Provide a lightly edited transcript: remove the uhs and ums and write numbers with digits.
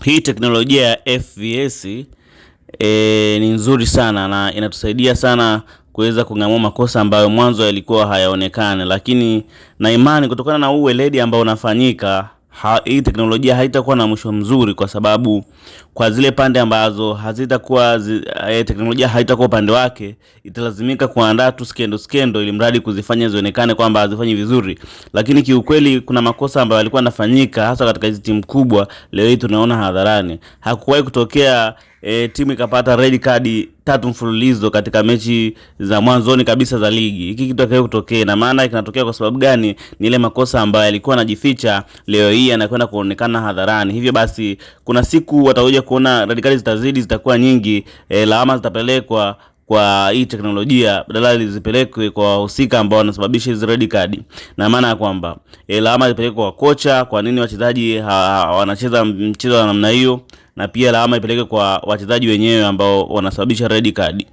Hii teknolojia ya FVS ni nzuri sana na inatusaidia sana kuweza kung'amua makosa ambayo mwanzo yalikuwa hayaonekane, lakini na imani kutokana na uweledi ambao unafanyika hii teknolojia haitakuwa na mwisho mzuri, kwa sababu kwa zile pande ambazo hazitakuwa teknolojia haitakuwa upande wake, italazimika kuandaa tu skendo ili mradi kuzifanya zionekane kwamba hazifanyi vizuri. Lakini kiukweli kuna makosa ambayo yalikuwa yanafanyika hasa katika hizo timu kubwa, leo hii tunaona hadharani. Hakuwahi kutokea timu ikapata red card 3 mfululizo katika mechi za mwanzoni kabisa za ligi. Hiki kitokea kutokea, na maana kinatokea kwa sababu gani? Ni ile makosa ambayo yalikuwa yanajificha, leo hii yanakwenda kuonekana hadharani. Hivyo basi kuna siku watakuja kuona red card zitazidi, zitakuwa nyingi, lawama zitapelekwa kwa hii teknolojia badala zipelekwe kwa wahusika ambao wanasababisha hizo red card. Na maana ya kwamba lawama zipelekwe kwa kocha, kwa nini wachezaji wanacheza mchezo wa namna hiyo, na pia lawama ipeleke kwa wachezaji wenyewe ambao wanasababisha red card.